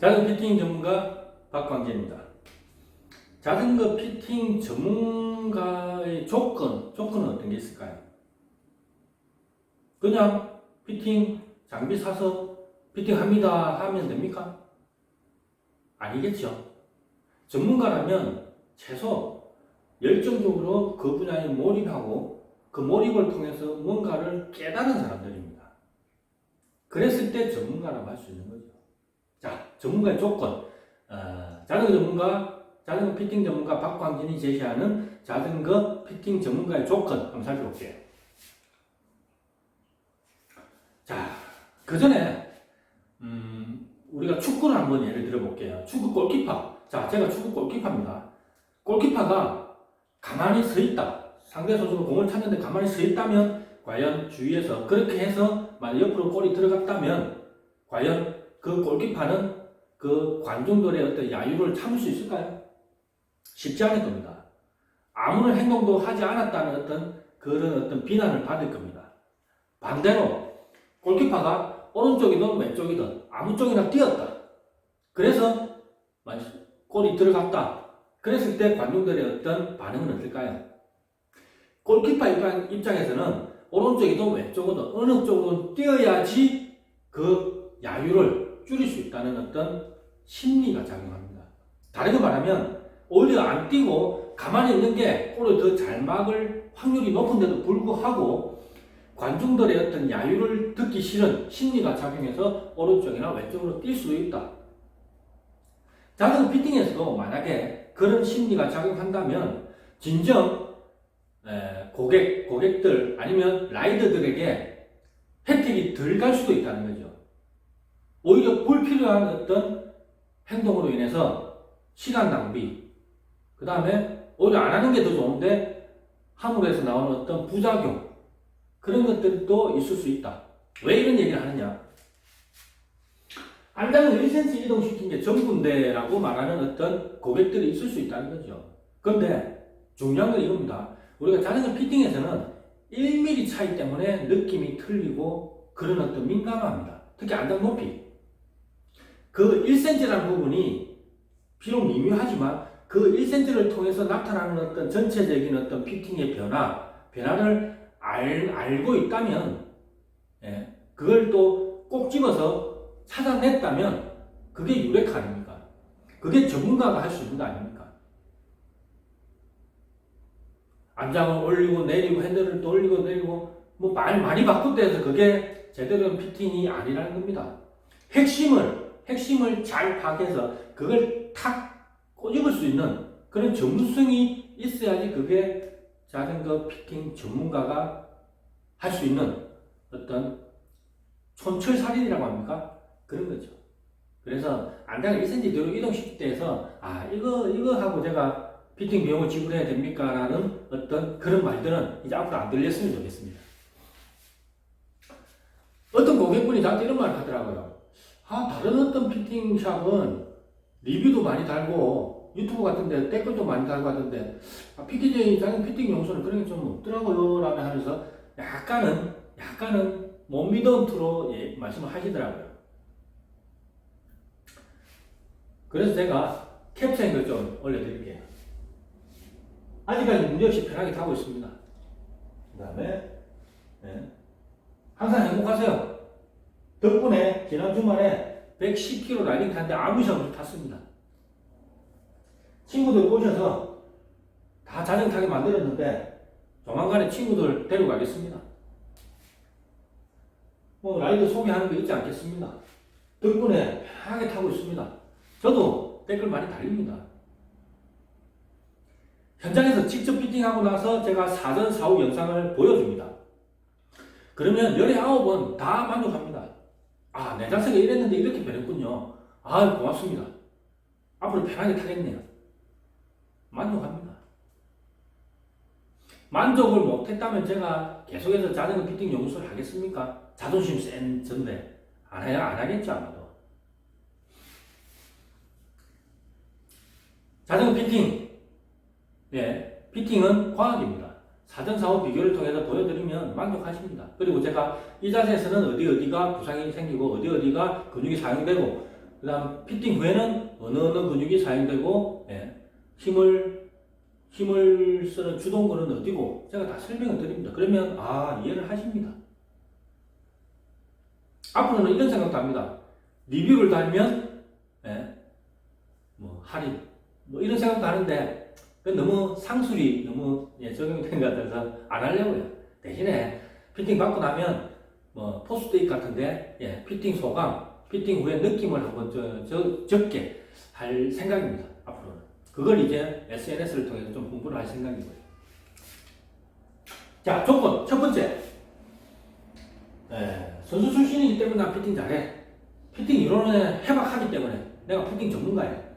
자전거 피팅 전문가 박광재입니다. 자전거 피팅 전문가의 조건은 어떤 게 있을까요? 그냥 피팅 장비 사서 피팅합니다 하면 됩니까? 아니겠죠. 전문가라면 최소 열정적으로 그 분야에 몰입하고 그 몰입을 통해서 뭔가를 깨달은 사람들입니다. 그랬을 때 전문가라고 할 수 있는 거죠. 자, 전문가의 조건. 자전거 피팅 전문가 박광진이 제시하는 자전거 피팅 전문가의 조건 한번 살펴볼게요. 자, 그 전에 우리가 축구를 한번 예를 들어볼게요. 축구 골키퍼. 자, 제가 축구 골키퍼입니다. 골키퍼가 가만히 서 있다. 상대 선수가 공을 찼는데 가만히 서 있다면 과연 주위에서 그렇게 해서 만약 옆으로 골이 들어갔다면 과연 그 골키퍼는 그 관중들의 어떤 야유를 참을 수 있을까요? 쉽지 않을 겁니다. 아무런 행동도 하지 않았다는 그런 어떤 비난을 받을 겁니다. 반대로 골키퍼가 오른쪽이든 왼쪽이든 아무 쪽이나 뛰었다. 그래서 골이 들어갔다. 그랬을 때 관중들의 어떤 반응은 어떨까요? 골키퍼 입장에서는 오른쪽이든 왼쪽이든 어느 쪽으로 뛰어야지 그 야유를 줄일 수 있다는 어떤 심리가 작용합니다. 다르게 말하면 오히려 안 뛰고 가만히 있는 게 골을 더 잘 막을 확률이 높은데도 불구하고 관중들의 어떤 야유를 듣기 싫은 심리가 작용해서 오른쪽이나 왼쪽으로 뛸 수도 있다. 자전거 피팅에서도 만약에 그런 심리가 작용한다면 진정 고객들 아니면 라이더들에게 혜택이 덜 갈 수도 있다는 거죠. 오히려 불필요한 어떤 행동으로 인해서 시간 낭비, 그 다음에 오히려 안 하는 게 더 좋은데 함으로해서 나오는 어떤 부작용, 그런 것들도 있을 수 있다. 왜 이런 얘기를 하느냐? 안장을 1cm 이동시킨 게 전부인데라고 말하는 어떤 고객들이 있을 수 있다는 거죠. 그런데 중요한 건 이겁니다. 우리가 자전거 피팅에서는 1mm 차이 때문에 느낌이 틀리고 그런 어떤 민감합니다. 특히 안장 높이. 그 1cm라는 부분이 비록 미묘하지만 그 1cm를 통해서 나타나는 어떤 전체적인 어떤 피팅의 변화를 알고 있다면, 그걸 또 꼭 집어서 찾아냈다면 그게 유레카 아닙니까? 그게 전문가가 할 수 있는 거 아닙니까? 안장을 올리고 내리고 핸들을 또 올리고 내리고 뭐 많이 바꿨다 해서 그게 제대로 된 피팅이 아니라는 겁니다. 핵심을 잘 파악해서 그걸 탁 꼬집을 수 있는 그런 전문성이 있어야지 그게 자전거 피팅 전문가가 할 수 있는 어떤 촌철살인이라고 합니까? 그런 거죠. 그래서 안장을 1cm 뒤로 이동시킬 때에서 이거 하고 제가 피팅 비용을 지불해야 됩니까? 라는 어떤 그런 말들은 이제 앞으로 안 들렸으면 좋겠습니다. 어떤 고객분이 저한테 이런 말을 하더라고요. 다른 어떤 피팅샵은 리뷰도 많이 달고 유튜브 같은데 댓글도 많이 달고 하던데 PTJ 자전거 피팅 용서는 그런 게 좀 없더라고요 라고 하면서 약간은 못 믿은 투로 말씀을 하시더라고요. 그래서 제가 캡처한 걸 좀 올려드릴게요. 아직까지 문제없이 편하게 타고 있습니다. 그 다음에 항상 행복하세요. 덕분에 지난 주말에 110km 라이딩 탔는데 아무 이상 없이 탔습니다. 친구들 꼬셔서 다 자전거 타게 만들었는데 조만간에 친구들 데려가겠습니다. 라이더 소개하는 거 있지 않겠습니다. 덕분에 편하게 타고 있습니다. 저도 댓글 많이 달립니다. 현장에서 직접 피팅하고 나서 제가 사전 사후 영상을 보여줍니다. 그러면 19번 다 만족합니다. 내 자세가 이랬는데 이렇게 변했군요. 고맙습니다. 앞으로 편하게 타겠네요. 만족합니다. 만족을 못했다면 제가 계속해서 자전거 피팅 연구소를 하겠습니까? 자존심 센 전데 안 하겠죠 아마도. 자전거 피팅, 피팅은 과학입니다. 사전 사후 비교를 통해서 보여드리면 만족하십니다. 그리고 제가 이 자세에서는 어디가 부상이 생기고 어디가 근육이 사용되고 그 다음 피팅 후에는 어느 근육이 사용되고, 힘을 쓰는 주동근은 어디고, 제가 다 설명을 드립니다. 그러면, 이해를 하십니다. 앞으로는 이런 생각도 합니다. 리뷰를 달면, 할인, 이런 생각도 하는데, 너무 상술이 너무 적용된 것 같아서 안 하려고요. 대신에 피팅 받고 나면 포스트잇 같은데 피팅 소감, 피팅 후에 느낌을 한번 적게 할 생각입니다. 앞으로는 그걸 이제 SNS를 통해서 좀 공부를 할 생각이고요. 자, 조건 첫 번째, 선수 출신이기 때문에 난 피팅 잘해. 피팅 이론에 해박하기 때문에 내가 피팅 전문가예요.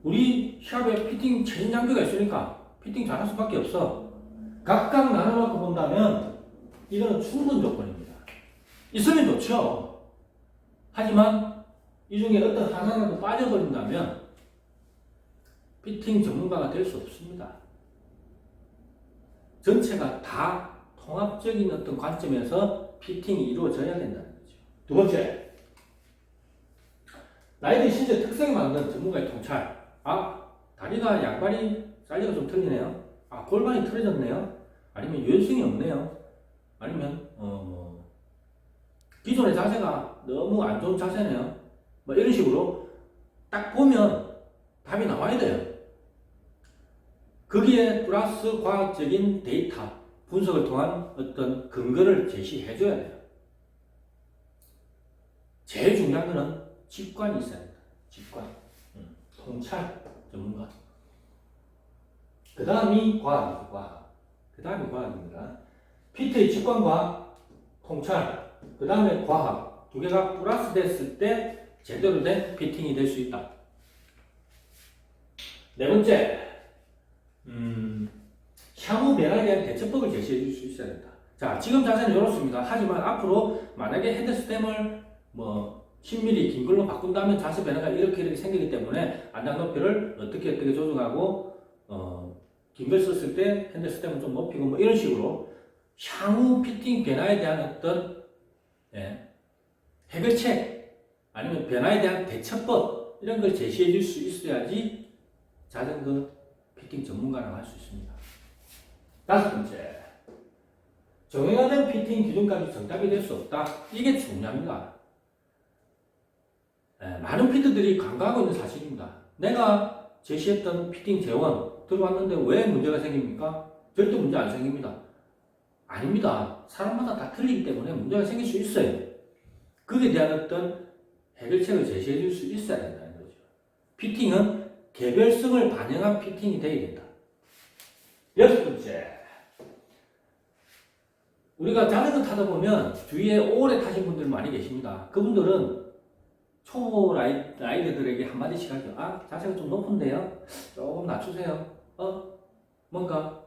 우리 시합에 피팅 최신 장비가 있으니까 피팅 잘할 수밖에 없어. 각각 나눠놓고 본다면 이거는 충분 조건입니다. 있으면 좋죠. 하지만 이 중에 어떤 하나라도 빠져버린다면 피팅 전문가가 될 수 없습니다. 전체가 다 통합적인 어떤 관점에서 피팅이 이루어져야 된다는 거죠. 두 번째, 나이든 신체 특성에 맞는 전문가의 통찰. 다리가 양발이 사이즈가 좀 틀리네요. 골반이 틀어졌네요. 아니면 유연성이 없네요. 아니면 기존의 자세가 너무 안 좋은 자세네요. 이런 식으로 딱 보면 답이 나와야 돼요. 거기에 플러스 과학적인 데이터 분석을 통한 어떤 근거를 제시해 줘야 돼요. 제일 중요한 거는 직관이 있어야 됩니다. 직관. 통찰 전문가. 그 다음이 과학입니다. 과학. 그 다음이 과학입니다. 피트의 직관과 통찰, 그 다음에 과학 두 개가 플러스 됐을 때 제대로 된 피팅이 될 수 있다. 네 번째, 향후 변화에 대한 대처법을 제시해 줄 수 있어야 된다. 자, 지금 자세는 이렇습니다. 하지만 앞으로 만약에 헤드스템을 10mm 긴 걸로 바꾼다면 자세 변화가 이렇게 생기기 때문에 안장 높이를 어떻게 조정하고 긴 걸 썼을 때 헤드스템을 좀 높이고 이런 식으로 향후 피팅 변화에 대한 어떤 해결책 아니면 변화에 대한 대처법 이런 걸 제시해 줄 수 있어야지 자전거 피팅 전문가라고 할 수 있습니다. 다섯 번째, 정형화된 피팅 기준까지 정답이 될 수 없다. 이게 중요합니다. 많은 피트들이 간과하고 있는 사실입니다. 내가 제시했던 피팅 재원 들어왔는데 왜 문제가 생깁니까? 절대 문제 안 생깁니다. 아닙니다. 사람마다 다 틀리기 때문에 문제가 생길 수 있어요. 거기에 대한 어떤 해결책을 제시해 줄 수 있어야 된다는 거죠. 피팅은 개별성을 반영한 피팅이 되어야 된다. 여섯 번째, 우리가 자전거 타다 보면 주위에 오래 타신 분들 많이 계십니다. 그분들은 초보 라이더들에게 한마디씩 하죠. 자세가 좀 높은데요? 조금 낮추세요. 뭔가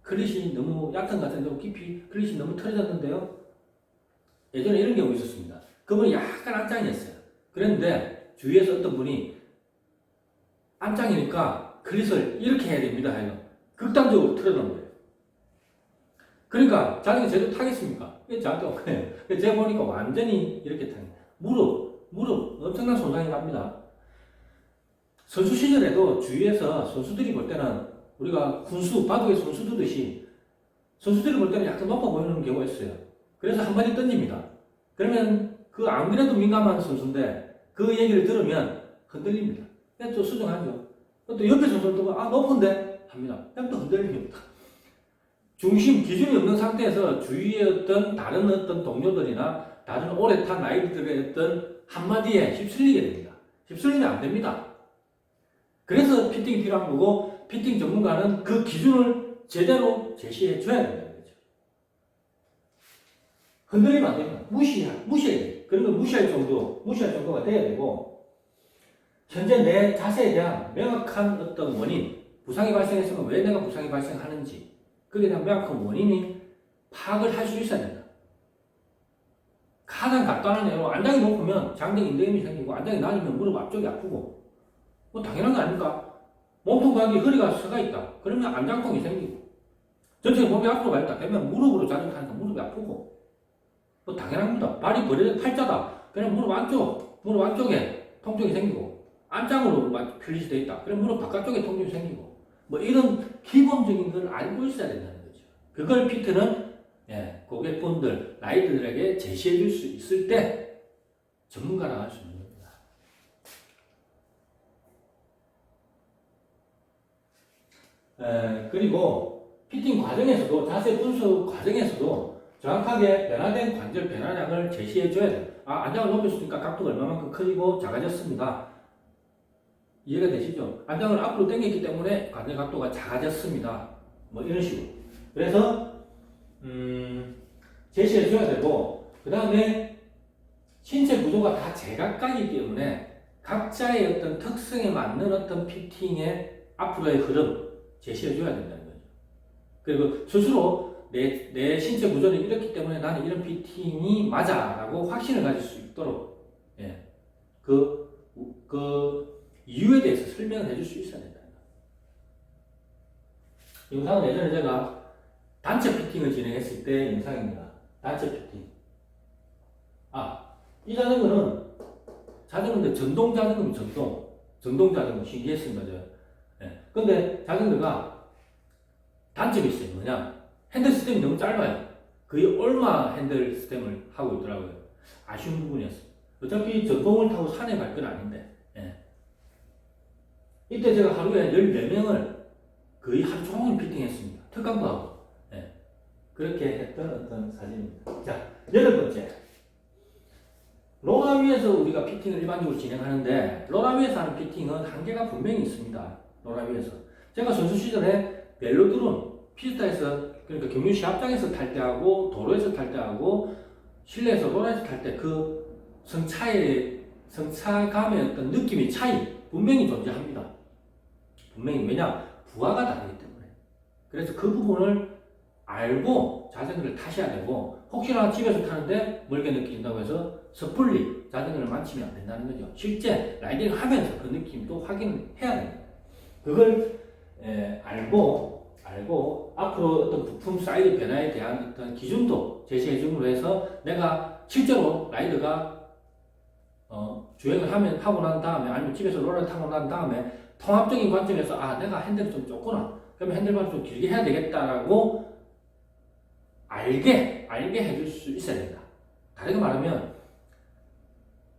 클릿이 너무 얕은 것 같은데 깊이 클릿이 너무 틀어졌는데요? 예전에 이런 경우 있었습니다. 그분이 약간 안짱이었어요. 그런데 주위에서 어떤 분이 안짱이니까 클릿을 이렇게 해야 됩니다. 해서 극단적으로 틀어놓은 거예요. 그러니까 자전거 제대로 타겠습니까? 이게 저한테 없거든요. 제가 보니까 완전히 이렇게 타는 거예요. 무릎 엄청난 손상이 갑니다. 선수 시절에도 주위에서 선수들이 볼 때는 우리가 군수, 바둑의 선수 두듯이 선수들이 볼 때는 약간 높아 보이는 경우가 있어요. 그래서 한마디 던집니다. 그러면 그 안 그래도 민감한 선수인데 그 얘기를 들으면 흔들립니다. 그냥 또 수정하죠. 또 옆에 선수도 높은데 합니다. 그냥 또 흔들립니다. 중심 기준이 없는 상태에서 주위의 어떤 다른 어떤 동료들이나 다른 오래 탄 라이더들의 어떤 한마디에 휩쓸리게 됩니다. 휩쓸리면 안 됩니다. 그래서 피팅이 필요한 거고 피팅 전문가는 그 기준을 제대로 제시해 줘야 된다는 거죠. 흔들리면 안 됩니다. 무시해야 돼. 그런 걸 무시할 정도가 돼야 되고 현재 내 자세에 대한 명확한 어떤 원인, 부상이 발생했으면 왜 내가 부상이 발생하는지 그에 대한 명확한 원인이 파악을 할 수 있어야 된다. 가장 간단한 예로 안장이 높으면 장대 인대염이 생기고 안장이 낮으면 무릎 앞쪽이 아프고 당연한 거 아닙니까? 몸통 각이 허리가 서가 있다. 그러면 안장통이 생기고 전체 몸이 앞으로 가 있다. 그러면 무릎으로 자전거 타니까 무릎이 아프고 당연합니다. 발이 벌어져 팔자다. 그러면 무릎 안쪽에 통증이 생기고 안장으로 플릿이 되어 있다. 그럼 무릎 바깥쪽에 통증이 생기고 뭐 이런 기본적인 걸 알고 있어야 된다는 거죠. 그걸 피트는 고객분들, 라이더들에게 제시해 줄 수 있을 때 전문가라 할 수 있는 겁니다. 그리고 피팅 과정에서도 자세 분석 과정에서도 정확하게 변화된 관절 변화량을 제시해 줘야 돼요. 안장을 높였으니까 각도가 얼마만큼 커지고 작아졌습니다. 이해가 되시죠? 안장을 앞으로 당겼기 때문에 관절 각도가 작아졌습니다. 뭐 이런 식으로. 그래서 제시해 줘야 되고, 그 다음에 신체 구조가 다 제각각이기 때문에 각자의 어떤 특성에 맞는 어떤 피팅의 앞으로의 흐름 제시해 줘야 된다는 거죠. 그리고 스스로 내 신체 구조는 이렇기 때문에 나는 이런 피팅이 맞아 라고 확신을 가질 수 있도록 그 이유에 대해서 설명을 해줄 수 있어야 된다. 이 영상은 예전에 제가 단체 피팅을 진행했을 때 영상입니다. 단체 피팅. 이 자전거는 자전거인데 전동 자전거는 전동 자전거 신기했습니다. 근데 자전거가 단점이 있어요. 뭐냐? 핸들 시스템이 너무 짧아요. 거의 얼마 핸들 시스템을 하고 있더라고요. 아쉬운 부분이었어요. 어차피 전동을 타고 산에 갈 건 아닌데. 이때 제가 하루에 14명을 거의 하루 종일 피팅했습니다. 특강도 하고. 그렇게 했던 어떤 사진입니다. 자, 8번째. 로라 위에서 우리가 피팅을 일반적으로 진행하는데, 로라 위에서 하는 피팅은 한계가 분명히 있습니다. 로라 위에서. 제가 선수 시절에 벨로드론, 피스타에서, 그러니까 경유 시합장에서 탈 때하고, 도로에서 탈 때하고, 실내에서 로라에서 탈 때 그 성차감의 어떤 느낌의 차이, 분명히 존재합니다. 분명히. 왜냐? 부하가 다르기 때문에. 그래서 그 부분을 알고 자전거를 타셔야 되고, 혹시나 집에서 타는데 멀게 느낀다고 해서 섣불리 자전거를 만지면 안 된다는 거죠. 실제 라이딩을 하면서 그 느낌도 확인을 해야 됩니다. 그걸 알고 앞으로 어떤 부품 사이즈 변화에 대한 어떤 기준도 제시해 줌으로 해서 내가 실제로 라이더가 주행을 하고 난 다음에, 아니면 집에서 롤러를 타고 난 다음에 통합적인 관점에서 내가 핸들이 좀 좁구나, 그러면 핸들바를 좀 길게 해야 되겠다라고 알게 해줄 수 있어야 된다. 다르게 말하면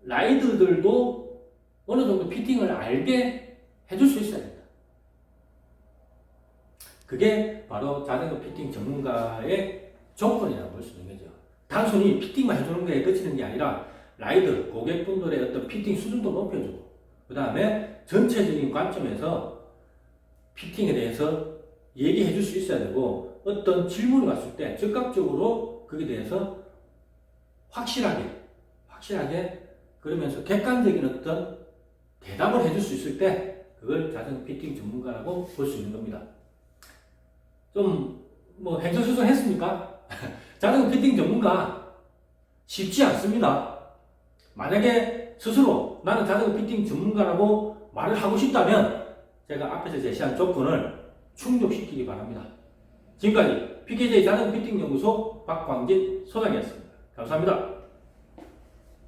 라이더들도 어느 정도 피팅을 알게 해줄 수 있어야 된다. 그게 바로 자전거 피팅 전문가의 조건이라고 볼 수 있는 거죠. 단순히 피팅만 해주는 거에 그치는 게 아니라 라이더, 고객분들의 어떤 피팅 수준도 높여주고, 그 다음에 전체적인 관점에서 피팅에 대해서 얘기해 줄 수 있어야 되고, 어떤 질문이 왔을 때 즉각적으로 거기에 대해서 확실하게 그러면서 객관적인 어떤 대답을 해줄 수 있을 때 그걸 자전거 피팅 전문가라고 볼 수 있는 겁니다. 좀 뭐 횡설수설했습니까? 자전거 피팅 전문가 쉽지 않습니다. 만약에 스스로 나는 자전거 피팅 전문가라고 말을 하고 싶다면 제가 앞에서 제시한 조건을 충족시키기 바랍니다. 지금까지 PKJ 자전거 피팅 연구소 박광진 소장이었습니다. 감사합니다.